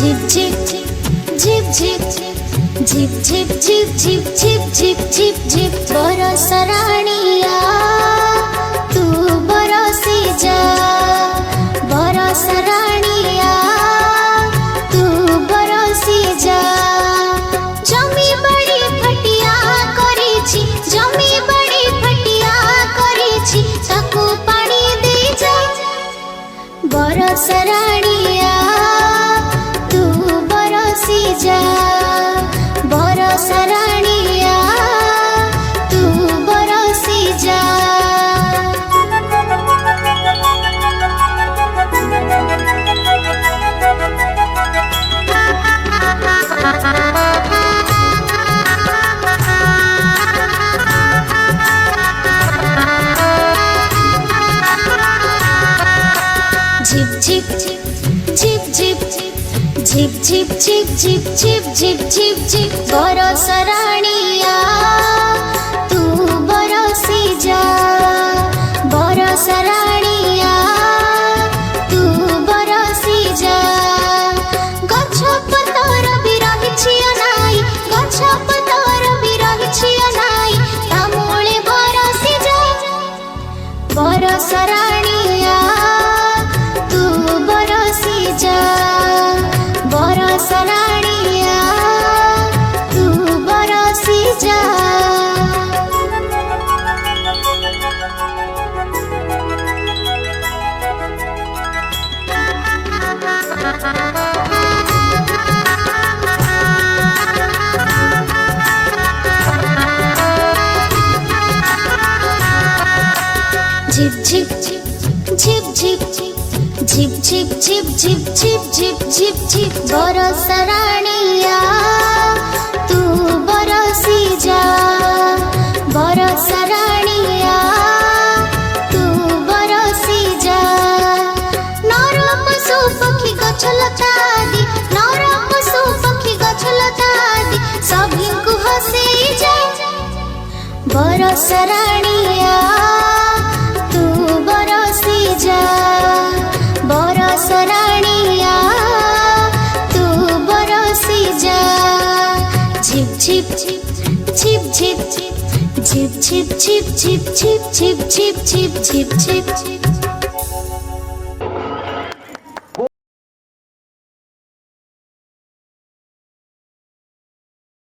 zip zip zip zip zip zip zip zip zip zip zip zip बरस राणिया तू बरसी जा बरस राणिया तू बरसी जा जमी बड़ी फटिया करिछि जमी बड़ी फटिया करिछि ताकू पानी दे जा बरस राणिया तू बरसी जा बरस राणिया तू बरसी जा zip zip zip zip zip zip zip zip zip zip zip zip बरस राणिया तू बरसी जा बरस राणिया तू बरसी जा गछ पतर भी रहिछि अनाई गछ पतर भी रहिछि अनाई ता मूले बरसी जा बरस राणिया तू बरसी जा बरस राणिया तू बरसी जा zip zip zip zip zip zip zip zip zip zip zip zip बरस राणिया तू बरसी जा बरस राणिया तू बरसी जा नर पशु पक्षी गछ लता आदि नर पशु पक्षी गछ लता आदि सभी को हंसी जा बरस राणिया तू बरसी जा बरस राणिया तू बरसी जा zip zip zip zip zip zip zip zip zip zip zip zip zip zip